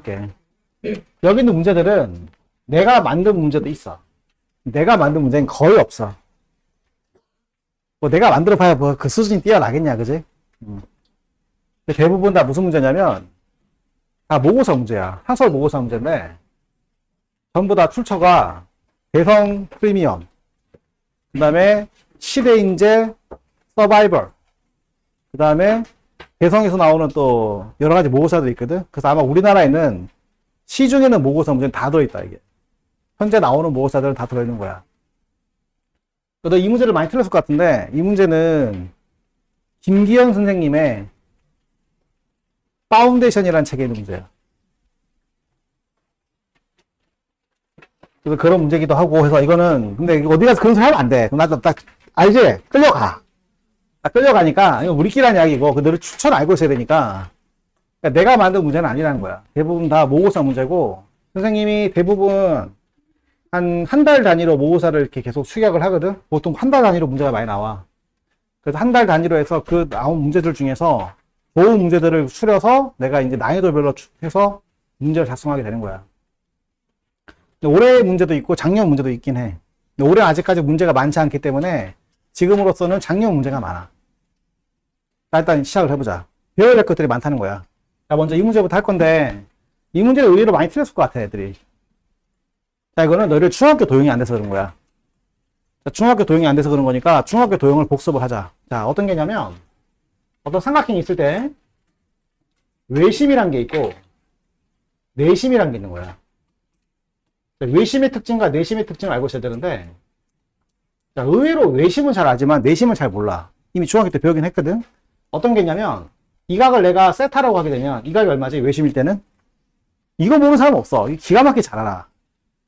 해볼게. 여기 있는 문제들은 내가 만든 문제도 있어. 내가 만든 문제는 거의 없어. 뭐 내가 만들어 봐야 뭐 그 수준이 뛰어나겠냐, 그지? 근데 대부분 다 무슨 문제냐면 다 모고사 문제야. 한솔 모고사 문제인데 전부 다 출처가 대성 프리미엄, 그 다음에 시대인재 서바이벌, 그 다음에 대성에서 나오는 또 여러 가지 모고사들이 있거든. 그래서 아마 우리나라에는 시중에는 모고사 문제는 다 들어있다, 이게. 현재 나오는 모고사들은 다 들어있는 거야. 너 이 문제를 많이 틀렸을 것 같은데, 이 문제는 김기현 선생님의 파운데이션이라는 책에 있는 문제야. 그래서 그런 문제기도 하고 해서 이거는, 근데 어디 가서 그런 소리 하면 안 돼. 나도 딱, 알지? 끌려가. 딱 끌려가니까, 이거 우리끼리 한 이야기고, 그 너를 추천 알고 있어야 되니까, 그러니까 내가 만든 문제는 아니라는 거야. 대부분 다 모고사 문제고, 선생님이 대부분 한 달 단위로 모고사를 이렇게 계속 추격을 하거든? 보통 한 달 단위로 문제가 많이 나와. 그래서 한 달 단위로 해서 그 나온 문제들 중에서 좋은 문제들을 추려서 내가 이제 난이도별로 해서 문제를 작성하게 되는 거야. 올해 문제도 있고 작년 문제도 있긴 해. 근데 올해 아직까지 문제가 많지 않기 때문에 지금으로서는 작년 문제가 많아. 자, 일단 시작을 해보자. 배워야 될 것들이 많다는 거야. 자, 먼저 이 문제부터 할 건데 이 문제를 의외로 많이 틀렸을 것 같아, 애들이. 자, 이거는 너희들 중학교 도형이 안 돼서 그런 거야. 자, 중학교 도형이 안 돼서 그런 거니까 중학교 도형을 복습을 하자. 자, 어떤 게냐면 어떤 삼각형이 있을 때 외심이란 게 있고 내심이란 게 있는 거야. 자, 외심의 특징과 내심의 특징을 알고 있어야 되는데, 자, 의외로 외심은 잘 알지만 내심은 잘 몰라. 이미 중학교 때 배우긴 했거든. 어떤 게 있냐면 이 각을 내가 세타라고 하게 되면 이 각이 얼마지? 외심일 때는? 이거 모르는 사람 없어. 기가 막히게 잘 알아.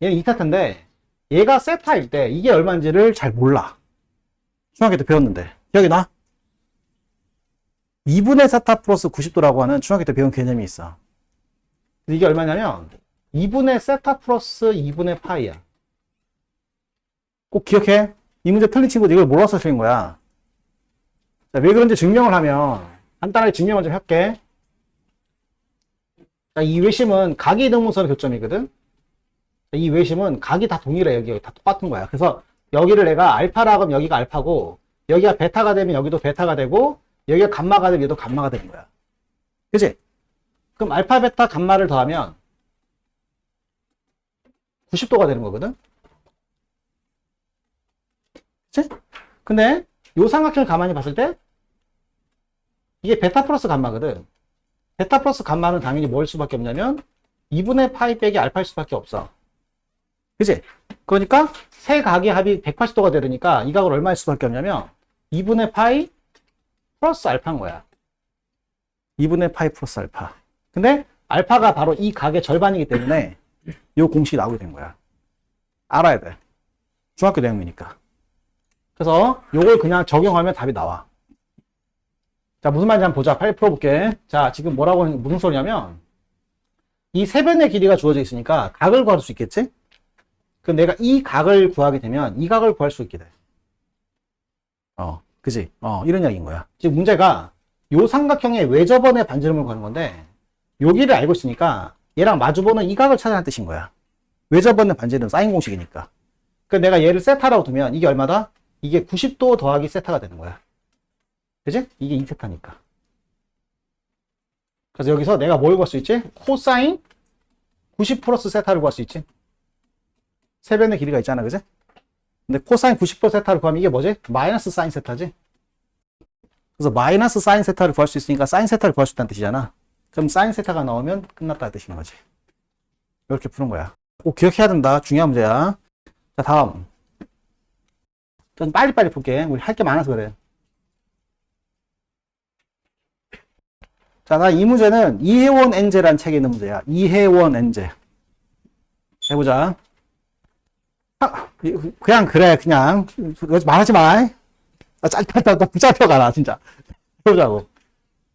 얘는 이타트인데 얘가 세타일 때 이게 얼마인지를 잘 몰라. 중학교 때 배웠는데 기억이 나? 2분의 세타 플러스 90도라고 하는 중학교 때 배운 개념이 있어. 이게 얼마냐면 2분의 세타 플러스 2분의 파이야. 꼭 기억해. 이 문제 틀린 친구들 이걸 몰라서 틀린 거야. 자, 왜 그런지 증명을 하면 간단하게 증명을 좀 할게. 자, 이 외심은 각이 이등분선의 교점이거든. 이 외심은 각이 다 동일해. 여기 다 똑같은 거야. 그래서 여기를 내가 알파라고 하면 여기가 알파고, 여기가 베타가 되면 여기도 베타가 되고, 여기가 감마가 되면 얘도 감마가 되는 거야. 그치? 그럼 알파, 베타, 감마를 더하면 90도가 되는 거거든? 그치? 근데 요 삼각형을 가만히 봤을 때 이게 베타 플러스 감마거든. 베타 플러스 감마는 당연히 뭘 수밖에 없냐면 2분의 파이 빼기 알파일 수밖에 없어. 그치? 그러니까 세 각의 합이 180도가 되니까 이 각을 얼마일 수밖에 없냐면 2분의 파이 플러스 알파인 거야. 2분의 파이 플러스 알파. 근데 알파가 바로 이 각의 절반이기 때문에 이 공식이 나오게 된 거야. 알아야 돼. 중학교 내용이니까. 그래서 요걸 그냥 적용하면 답이 나와. 자, 무슨 말인지 한번 보자. 빨리 풀어볼게. 자, 지금 뭐라고 하는, 무슨 소리냐면 이 세 변의 길이가 주어져 있으니까 각을 구할 수 있겠지? 그럼 내가 이 각을 구하게 되면 이 각을 구할 수 있게 돼. 그지? 이런 이야기인 거야. 지금 문제가 요 삼각형의 외접원의 반지름을 구하는 건데 여기를 알고 있으니까 얘랑 마주보는 이 각을 찾아라는 뜻인 거야. 외접원의 반지름 사인 공식이니까. 그럼 내가 얘를 세타라고 두면 이게 얼마다? 이게 90도 더하기 세타가 되는 거야. 그지? 이게 2세타니까. 그래서 여기서 내가 뭘 구할 수 있지? 코사인 90 플러스 세타를 구할 수 있지. 세 변의 길이가 있잖아, 그지? 근데 코사인 90% 세타를 구하면 이게 뭐지? 마이너스 사인 세타지? 그래서 마이너스 사인 세타를 구할 수 있으니까 사인 세타를 구할 수 있다는 뜻이잖아. 그럼 사인 세타가 나오면 끝났다는 뜻인 거지. 이렇게 푸는 거야. 꼭 기억해야 된다. 중요한 문제야. 자, 다음. 좀 빨리빨리 풀게. 우리 할 게 많아서 그래. 자, 나 이 문제는 이혜원 엔제라는 책에 있는 문제야. 이혜원 엔제. 해보자. 그냥 그래, 그냥. 말하지 마. 나 붙잡혀가라, 진짜. 해보자고.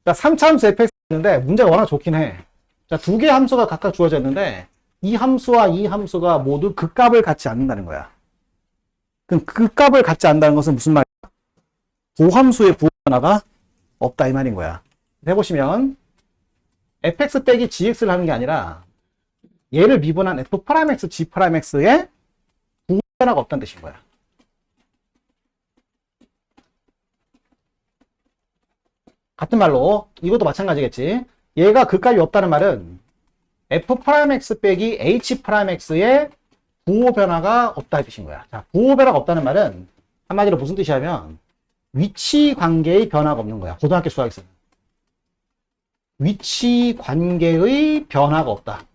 자, 3차함수 fx인데 문제가 워낙 좋긴 해. 자, 두 개의 함수가 각각 주어져 있는데 이 함수와 이 함수가 모두 극값을 갖지 않는다는 거야. 그럼 극값을 갖지 않는다는 것은 무슨 말이야? 도함수의 부호 하나가 없다 이 말인 거야. 해보시면 fx 빼기 gx를 하는 게 아니라 얘를 미분한 F'X, G'X에 부호 변화가 없다는 뜻인 거야. 같은 말로 이것도 마찬가지겠지. 얘가 극값이 없다는 말은 F'X 빼기 H'X에 부호 변화가 없다 이 뜻인 거야. 자, 부호 변화가 없다는 말은 한마디로 무슨 뜻이냐면 위치 관계의 변화가 없는 거야. 고등학교 수학에서는. 위치 관계의 변화가 없다.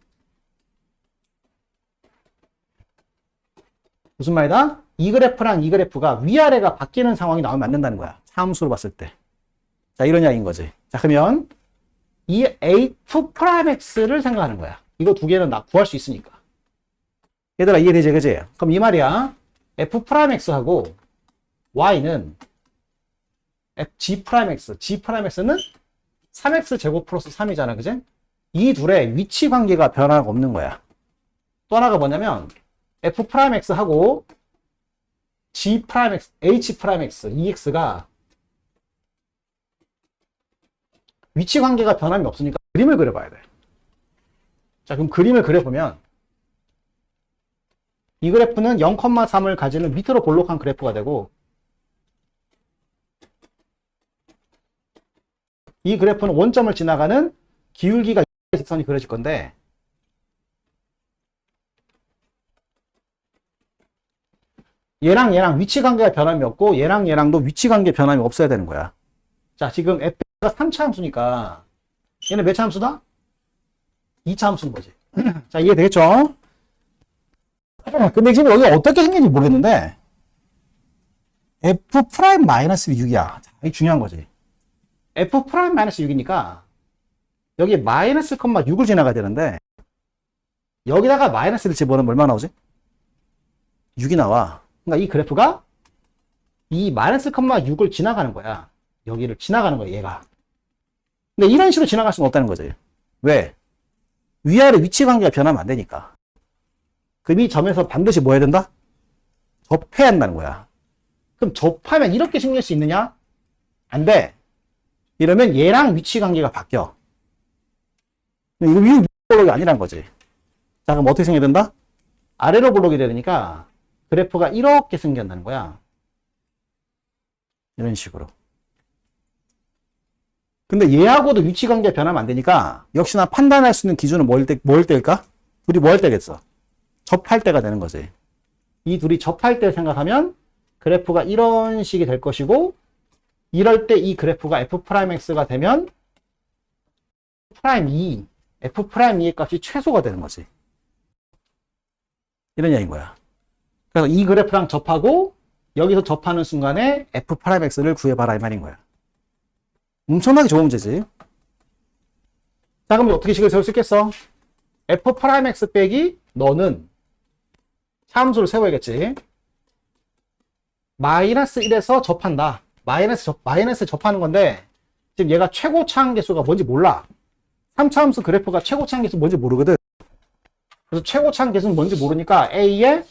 무슨 말이다? 이 그래프랑 이 그래프가 위아래가 바뀌는 상황이 나오면 안 된다는 거야. 함수로 봤을 때. 자, 이런 이야기인 거지. 자, 그러면 이 F'X를 생각하는 거야. 이거 두 개는 나 구할 수 있으니까. 얘들아, 이해되지, 그지? 그럼 이 말이야. F'X하고 Y는 G'X. G'X는 3X 제곱 플러스 3이잖아, 그지? 이 둘의 위치 관계가 변화가 없는 거야. 또 하나가 뭐냐면 F'X하고 G'X, H'X, EX가 위치 관계가 변함이 없으니까 그림을 그려봐야 돼. 자, 그럼 그림을 그려보면 이 그래프는 0,3을 가지는 밑으로 볼록한 그래프가 되고 이 그래프는 원점을 지나가는 기울기가 직선이 그려질 건데 얘랑 얘랑 위치 관계가 변함이 없고 얘랑 얘랑도 위치 관계 변함이 없어야 되는 거야. 자, 지금 f가 3차 함수니까 얘는 몇 차 함수다? 2차 함수인 거지. 자, 이해되겠죠? 근데 지금 여기 어떻게 생긴지 모르겠는데 F'-6이야. 자, 이게 중요한 거지. F'-6이니까 여기 마이너스 6을 지나가야 되는데 여기다가 마이너스를 집어넣으면 얼마 나오지? 6이 나와. 그러니까 이 그래프가 이 마이너스 6을 지나가는 거야. 여기를 지나가는 거야, 얘가. 근데 이런 식으로 지나갈 수는 없다는 거지. 왜? 위아래 위치 관계가 변하면 안 되니까. 그럼 이 점에서 반드시 뭐 해야 된다? 접해야 한다는 거야. 그럼 접하면 이렇게 생길 수 있느냐? 안 돼. 이러면 얘랑 위치 관계가 바뀌어. 이거 위 볼록이 아니란 거지. 자, 그럼 어떻게 생겨야 된다? 아래로 볼록이 되니까 그래프가 이렇게 생긴다는 거야. 이런 식으로. 근데 얘하고도 위치 관계 변하면 안 되니까 역시나 판단할 수 있는 기준은 뭘 때일까? 둘이 뭐 할 때겠어? 접할 때가 되는 거지. 이 둘이 접할 때 생각하면 그래프가 이런 식이 될 것이고 이럴 때 이 그래프가 F'X가 되면 F'E의 값이 최소가 되는 거지. 이런 얘기인 거야. 그래서 이 그래프랑 접하고 여기서 접하는 순간에 F'X를 구해봐라 이 말인 거야. 엄청나게 좋은 문제지. 자, 그럼 어떻게 식을 세울 수 있겠어? F'X 빼기 너는 함수를 세워야겠지. 마이너스 1에서 접한다. 마이너스 접하는 건데 지금 얘가 최고 차항 계수가 뭔지 몰라. 3차 함수 그래프가 최고 차항 계수 뭔지 모르거든. 그래서 최고 차항 계수는 뭔지 모르니까 A에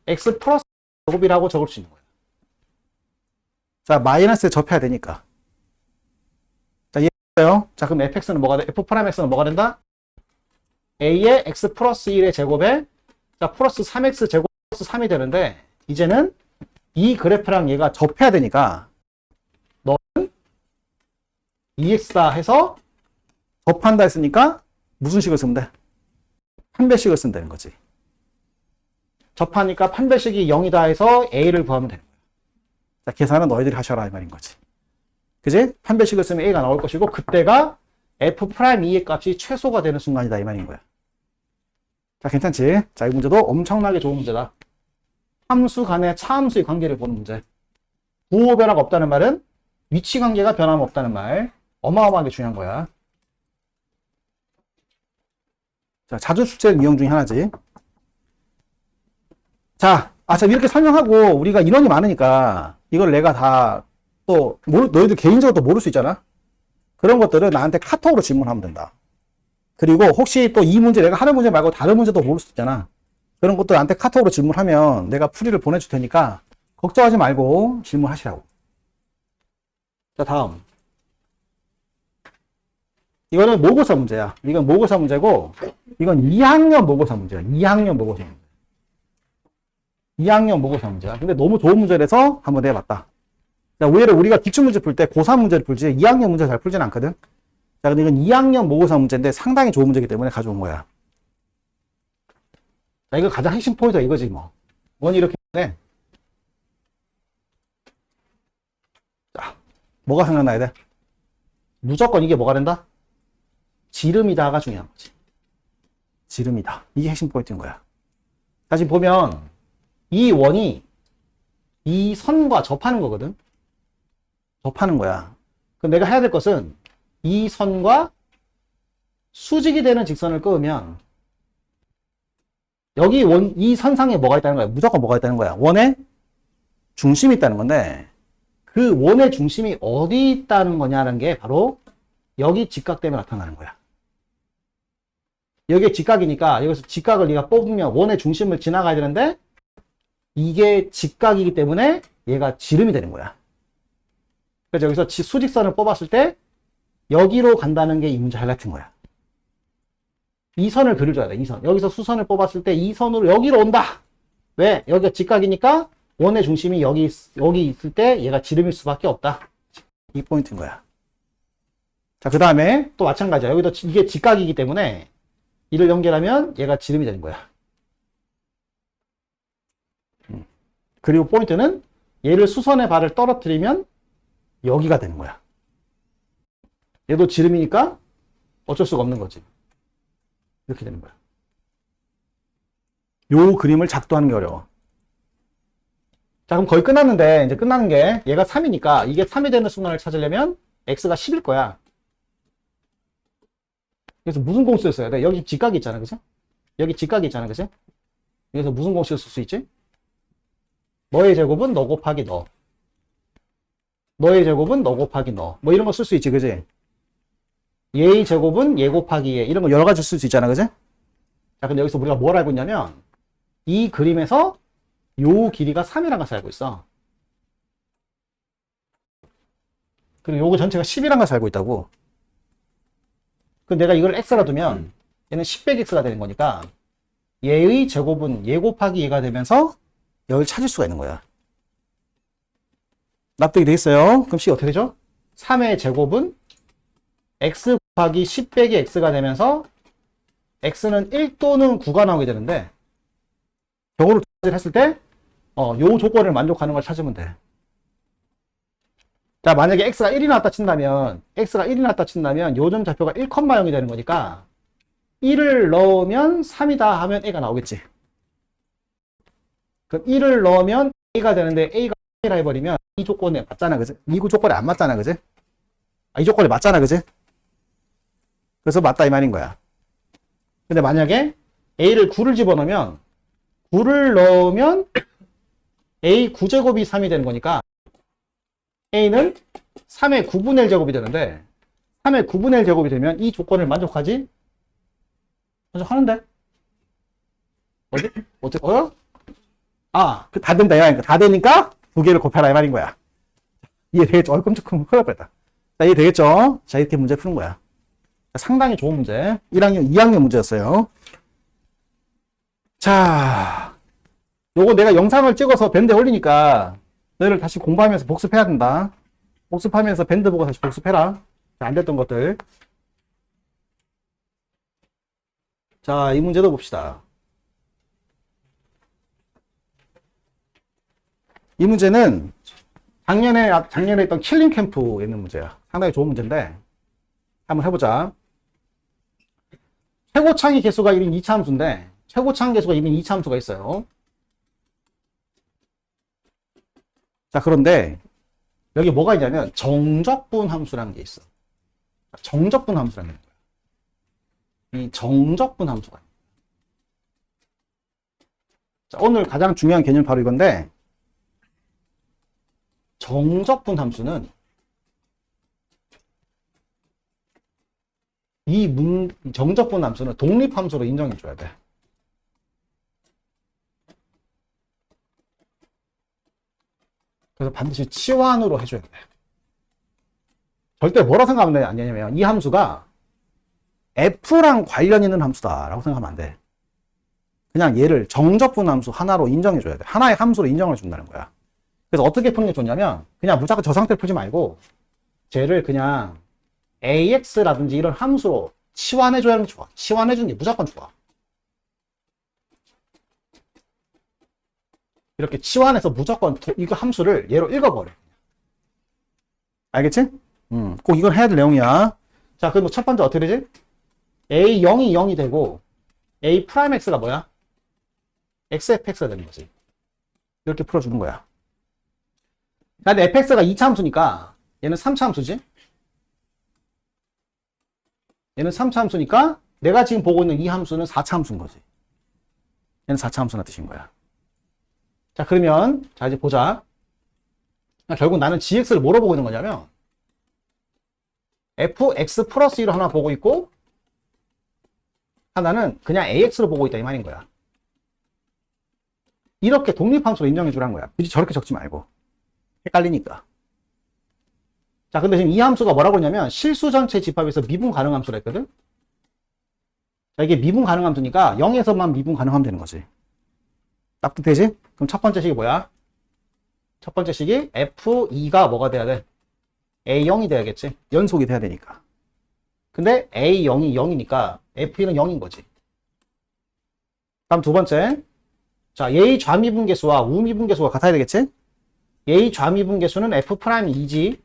X 플러스 제곱이라고 적을 수 있는 거야. 자, 마이너스에 접해야 되니까. 자, 이해했어요? 자, 그럼 fx는 뭐가 돼? F'X는 뭐가 된다? A의 X 플러스 1의 제곱에 자, 플러스 3X 제곱 플러스 3이 되는데 이제는 이 그래프랑 얘가 접해야 되니까 너는 2x다 해서 접한다 했으니까 무슨 식을 쓰면 돼? 판별식을 쓰면 되는 거지. 접하니까 판별식이 0이다 해서 a를 구하면 되는 거야. 자, 계산은 너희들이 하셔라 이 말인 거지. 그지? 판별식을 쓰면 a가 나올 것이고 그때가 F'E의 값이 최소가 되는 순간이다 이 말인 거야. 자, 괜찮지? 자, 이 문제도 엄청나게 좋은 문제다. 함수 간의 차함수의 관계를 보는 문제. 부호 변화가 없다는 말은 위치 관계가 변함 없다는 말. 어마어마하게 중요한 거야. 자, 자주 출제된 유형 중에 하나지. 자, 이렇게 설명하고 우리가 인원이 많으니까 이걸 내가 다 또 너희들 개인적으로 또 모를 수 있잖아. 그런 것들은 나한테 카톡으로 질문하면 된다. 그리고 혹시 또 이 문제 내가 하는 문제 말고 다른 문제도 모를 수 있잖아. 그런 것들 나한테 카톡으로 질문하면 내가 풀이를 보내줄 테니까 걱정하지 말고 질문하시라고. 자, 다음. 이거는 모의고사 문제야. 이건 모의고사 문제고 이건 2학년 모의고사 문제야. 2학년 모의고사 문제. 2학년 모의고사 문제야. 근데 너무 좋은 문제라서 한번 내봤다. 자, 오히려 우리가 기출문제 풀 때 고3 문제를 풀지 2학년 문제 잘 풀진 않거든. 자, 근데 이건 2학년 모의고사 문제인데 상당히 좋은 문제이기 때문에 가져온 거야. 자, 이거 가장 핵심 포인트가 이거지, 뭐. 원이 이렇게 해. 자, 뭐가 생각나야 돼? 무조건 이게 뭐가 된다? 지름이다가 중요한 거지. 지름이다. 이게 핵심 포인트인 거야. 다시 보면, 이 원이 이 선과 접하는 거거든. 접하는 거야. 그럼 내가 해야 될 것은 이 선과 수직이 되는 직선을 그으면 여기 이 선상에 뭐가 있다는 거야? 무조건 뭐가 있다는 거야? 원의 중심이 있다는 건데 그 원의 중심이 어디 있다는 거냐는 게 바로 여기 직각 때문에 나타나는 거야. 여기에 직각이니까 여기서 직각을 네가 뽑으면 원의 중심을 지나가야 되는데 이게 직각이기 때문에 얘가 지름이 되는 거야. 그래서 여기서 수직선을 뽑았을 때 여기로 간다는 게 이 문제 하이라이트인 거야. 이 선을 그려줘야 돼. 이 선. 여기서 수선을 뽑았을 때 이 선으로 여기로 온다. 왜? 여기가 직각이니까 원의 중심이 여기 있을 때 얘가 지름일 수밖에 없다. 이 포인트인 거야. 자, 그 다음에 또 마찬가지야. 여기도 이게 직각이기 때문에 이를 연결하면 얘가 지름이 되는 거야. 그리고 포인트는 얘를 수선의 발을 떨어뜨리면 여기가 되는 거야. 얘도 지름이니까 어쩔 수가 없는 거지. 이렇게 되는 거야. 요 그림을 작도하는 게 어려워. 자, 그럼 거의 끝났는데, 이제 끝나는 게 얘가 3이니까 이게 3이 되는 순간을 찾으려면 x가 10일 거야. 그래서 무슨 공式써야 돼? 여기 직각이 있잖아, 그죠? 여기 직각이 있잖아, 그죠? 여기서 무슨 공식을 쓸 수 있지? 너의 제곱은 너 곱하기 너. 너의 제곱은 너 곱하기 너. 뭐 이런 거 쓸 수 있지, 그지? 얘의 제곱은 얘 곱하기 얘. 이런 거 여러 가지 쓸 수 있잖아, 그지? 자, 근데 여기서 우리가 뭘 알고 있냐면, 이 그림에서 요 길이가 3이라는 것을 알고 있어. 그리고 요거 전체가 10이라는 것을 알고 있다고. 그럼 내가 이걸 x라 두면, 얘는 10 빼기 x가 되는 거니까, 얘의 제곱은 얘 곱하기 얘가 되면서, 여기를 찾을 수가 있는 거야. 납득이 되겠어요? 그럼 C 어떻게 되죠? 3의 제곱은 x 곱하기 10 빼기 x가 되면서 x는 1 또는 9가 나오게 되는데 경우를 두 가지를 했을 때 요 조건을 만족하는 걸 찾으면 돼. 자, 만약에 x가 1이 나왔다 친다면 요점 좌표가 1,0이 되는 거니까 1을 넣으면 3이다 하면 a가 나오겠지. 그럼 1을 넣으면 a가 되는데 a가 3이라 해버리면 이 조건에 맞잖아, 그지? 이 조건에 안 맞잖아, 그지? 이 조건에 맞잖아, 그지? 그래서 맞다 이 말인 거야. 근데 만약에 a를 9를 집어넣으면 9를 넣으면 a 9제곱이 3이 되는 거니까 a는 3의 9분의 1 제곱이 되는데 3의 9분의 1 제곱이 되면 이 조건을 만족하지? 만족하는데? 어디? 어떻게? 다 된다. 그러니까 다 되니까 두 개를 곱해라 이 말인 거야. 이해되겠죠? 끔찍 큰일 날 뻔했다. 자, 이해되겠죠? 자, 이렇게 문제 푸는 거야. 상당히 좋은 문제. 1학년, 2학년 문제였어요. 자, 요거 내가 영상을 찍어서 밴드에 올리니까 너희를 다시 공부하면서 복습해야 된다. 복습하면서 밴드 보고 다시 복습해라. 자, 안 됐던 것들. 자, 이 문제도 봅시다. 이 문제는 작년에 했던 킬링 캠프에 있는 문제야. 상당히 좋은 문제인데 한번 해보자. 최고창의 개수가 1인 2차 함수인데 최고창 개수가 1인 2차 함수가 있어요. 자, 그런데 여기 뭐가 있냐면 정적분 함수라는 게 있어. 정적분 함수라는 거야. 이 정적분 함수가. 자, 오늘 가장 중요한 개념이 바로 이건데 정적분 함수는 정적분 함수는 독립함수로 인정해줘야 돼. 그래서 반드시 치환으로 해줘야 돼. 절대 뭐라 생각하면 안 되냐면 이 함수가 F랑 관련 있는 함수다라고 생각하면 안 돼. 그냥 얘를 정적분 함수 하나로 인정해줘야 돼. 하나의 함수로 인정을 준다는 거야. 그래서 어떻게 푸는 게 좋냐면 그냥 무조건 저 상태를 풀지 말고 쟤를 그냥 AX라든지 이런 함수로 치환해줘야 하는 게 좋아. 치환해주는 게 무조건 좋아. 이렇게 치환해서 무조건 이거 함수를 얘로 읽어버려. 알겠지? 꼭 이걸 해야 될 내용이야. 자, 그럼 첫 번째 어떻게 되지? A0이 0이 되고 A 프라임 X가 뭐야? XFX가 되는 거지. 이렇게 풀어주는 거야. 근데 fx가 2차 함수니까 얘는 3차 함수지? 얘는 3차 함수니까 내가 지금 보고 있는 이 함수는 4차 함수인 거지. 얘는 4차 함수나 뜻인 거야. 자, 그러면 자 이제 보자. 결국 나는 gx를 뭐로 보고 있는 거냐면 fx 플러스 1을 하나 보고 있고 하나는 그냥 ax로 보고 있다 이 말인 거야. 이렇게 독립함수로 인정해 주라는 거야. 굳이 저렇게 적지 말고. 헷갈리니까. 자, 근데 지금 이 함수가 뭐라고 했냐면 실수 전체 집합에서 미분 가능 함수라 했거든? 자, 이게 미분 가능 함수니까 0에서만 미분 가능하면 되는 거지. 납득되지? 그럼 첫 번째 식이 뭐야? 첫 번째 식이 F2가 뭐가 돼야 돼? A0이 돼야겠지? 연속이 돼야 되니까. 근데 A0이 0이니까 F1은 0인 거지. 다음 두 번째. 자, 얘의 좌미분계수와 우미분계수가 같아야 되겠지? 얘의 좌미분계수는 F'2지.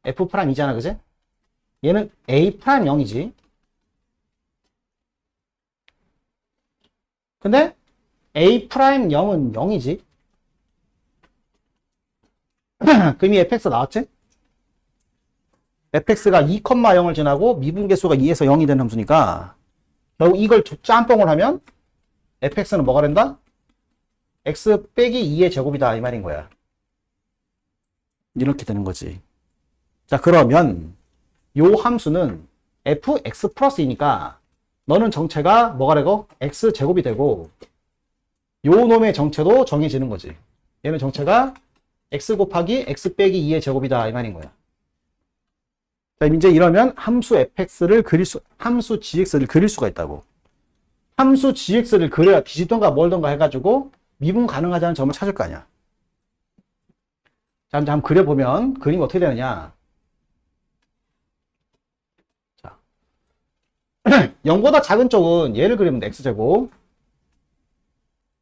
F'2잖아, 그지? 얘는 A'0이지. 근데 A'0은 0이지. 그럼 이 fx 나왔지? fx가 2,0을 지나고 미분계수가 2에서 0이 되는 함수니까 결국 이걸 짬뽕을 하면 fx는 뭐가 된다? x 빼기 2의 제곱이다 이 말인 거야. 이렇게 되는 거지. 자, 그러면 요 함수는 fx 플러스 2니까 너는 정체가 뭐가 되고 x 제곱이 되고 요 놈의 정체도 정해지는 거지. 얘는 정체가 x 곱하기 x 빼기 2의 제곱이다 이 말인 거야. 자, 이제 이러면 함수 fx를 함수 gx를 그릴 수가 있다고. 함수 gx를 그려야 뒤집던가 뭘던가 해가지고 미분 가능하지 않은 점을 찾을 거 아니야. 자, 한번 그려보면 그림이 어떻게 되느냐. 자, 0보다 작은 쪽은 얘를 그리면 돼, x제곱.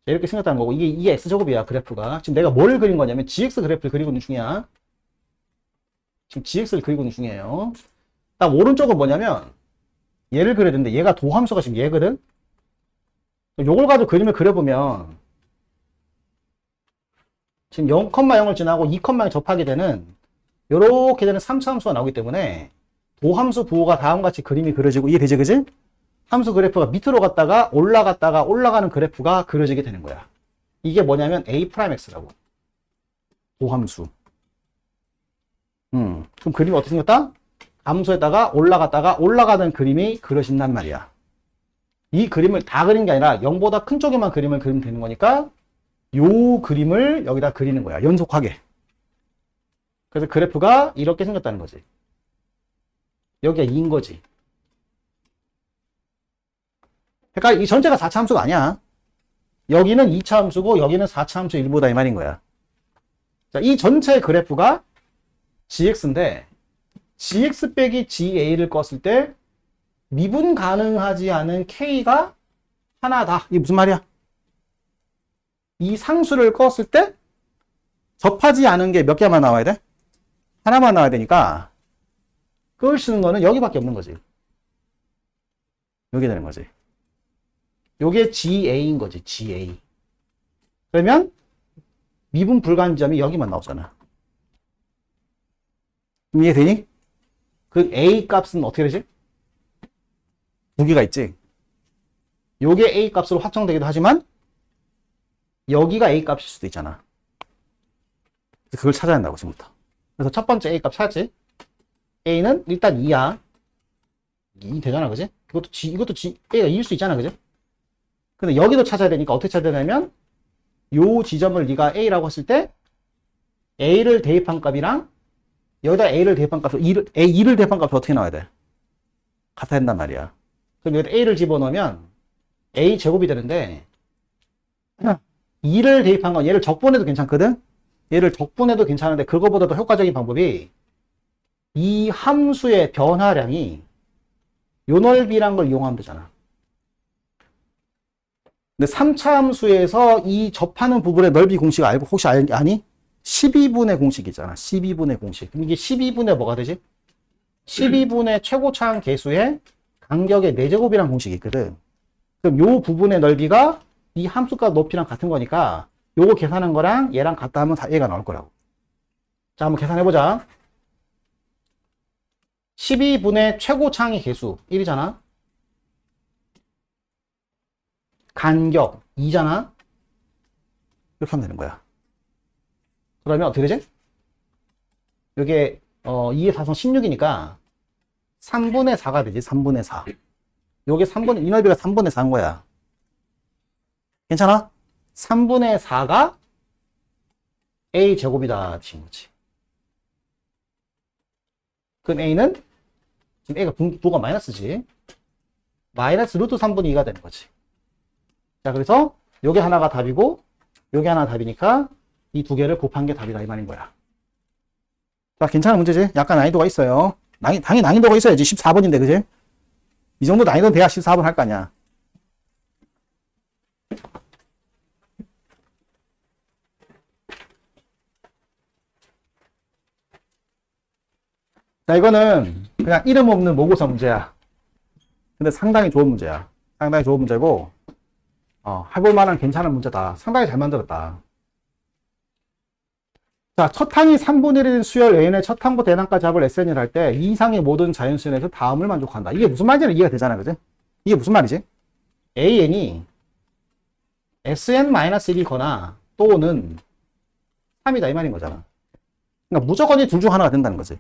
이렇게 생겼다는 거고 이게 x제곱이야 그래프가. 지금 내가 뭘 그린 거냐면 gx 그래프를 그리고 있는 중이야. 지금 gx를 그리고 있는 중이에요. 딱 오른쪽은 뭐냐면 얘를 그려야 되는데 얘가 도함수가 지금 얘거든. 요걸 가지고 그림을 그려보면 지금 0,0을 지나고 2,0에 접하게 되는 요렇게 되는 3차 함수가 나오기 때문에 도함수 부호가 다음과 같이 그림이 그려지고 이해되지 그지? 함수 그래프가 밑으로 갔다가 올라갔다가 올라가는 그래프가 그려지게 되는 거야. 이게 뭐냐면 A'X라고. 도함수. 그럼 그림이 어떻게 생겼다? 함수에다가 올라갔다가 올라가는 그림이 그려진단 말이야. 이 그림을 다 그린 게 아니라 0보다 큰 쪽에만 그림을 그리면 되는 거니까 요 그림을 여기다 그리는 거야. 연속하게. 그래서 그래프가 이렇게 생겼다는 거지. 여기가 2인 거지. 그러니까 이 전체가 4차 함수가 아니야. 여기는 2차 함수고 여기는 4차 함수 일부다 이 말인 거야. 자, 이 전체 그래프가 gx인데 gx 빼기 ga를 껐을 때 미분 가능하지 않은 k가 하나다. 이게 무슨 말이야? 이 상수를 껐을 때 접하지 않은 게 몇 개만 나와야 돼? 하나만 나와야 되니까 끌 수 있는 거는 여기밖에 없는 거지. 여기 되는 거지. 요게 GA인 거지, GA. 그러면 미분 불가한 점이 여기만 나오잖아. 이해되니? 그 A 값은 어떻게 되지? 두 개가 있지. 요게 A 값으로 확정되기도 하지만 여기가 A 값일 수도 있잖아. 그걸 찾아야 한다고 지금부터. 그래서 첫 번째 A 값 찾지. A는 일단 2야. 2 되잖아, 그지? 이것도 A가 2일 수 있잖아, 그지? 근데 여기도 찾아야 되니까 어떻게 찾아야 되냐면 요 지점을 네가 A라고 했을 때 A를 대입한 값이랑 여기다 A를 대입한 값으로 A2를 대입한 값이 어떻게 나와야 돼? 같아야 된단 말이야. 그럼 여기 A를 집어넣으면 A 제곱이 되는데 2를 대입한 건 얘를 적분해도 괜찮거든? 얘를 적분해도 괜찮은데 그거보다 더 효과적인 방법이 이 함수의 변화량이 요 넓이란 걸 이용하면 되잖아. 근데 3차 함수에서 이 접하는 부분의 넓이 공식 알고 혹시 아니? 12분의 공식이잖아. 12분의 공식. 그럼 이게 12분의 뭐가 되지? 12분의 최고차항 계수의 간격의 4제곱이라는 공식이 있거든. 그럼 요 부분의 넓이가 이 함수값 높이랑 같은 거니까 요거 계산한 거랑 얘랑 같다 하면 다 얘가 나올 거라고. 자, 한번 계산해보자. 12분의 최고차항의 계수 1이잖아. 간격 2잖아. 이렇게 하면 되는 거야. 그러면 어떻게 되지? 이게 2의 4성 16이니까 3분의 4가 되지. 3분의 4. 요게 3분의 이 넓이가 3분의 4인 거야. 괜찮아? 3분의 4가 A 제곱이다 치는 거지. 그럼 A는 지금 A가 부가 마이너스지. 마이너스 루트 3분의 2가 되는 거지. 자, 그래서 요게 하나가 답이고 요게 하나 답이니까 이 두 개를 곱한 게 답이다 이 말인 거야. 자, 괜찮은 문제지? 약간 난이도가 있어요. 당연히 난이도가 있어야지. 14번인데, 그지? 이 정도 난이도는 돼야 14번 할 거 아니야. 자, 이거는 그냥 이름 없는 모고사 문제야. 근데 상당히 좋은 문제야. 상당히 좋은 문제고, 해볼 만한 괜찮은 문제다. 상당히 잘 만들었다. 자, 첫 항이 3분의 1인 수열 N의 첫 항부터 N항까지 합을 SN을 할 때 이 이상의 모든 자연수에서 다음을 만족한다. 이게 무슨 말인지는 이해가 되잖아, 그지? 이게 무슨 말이지? AN이 SN-1이거나 또는 3이다 이 말인 거잖아. 그러니까 무조건 이 둘 중 하나가 된다는 거지.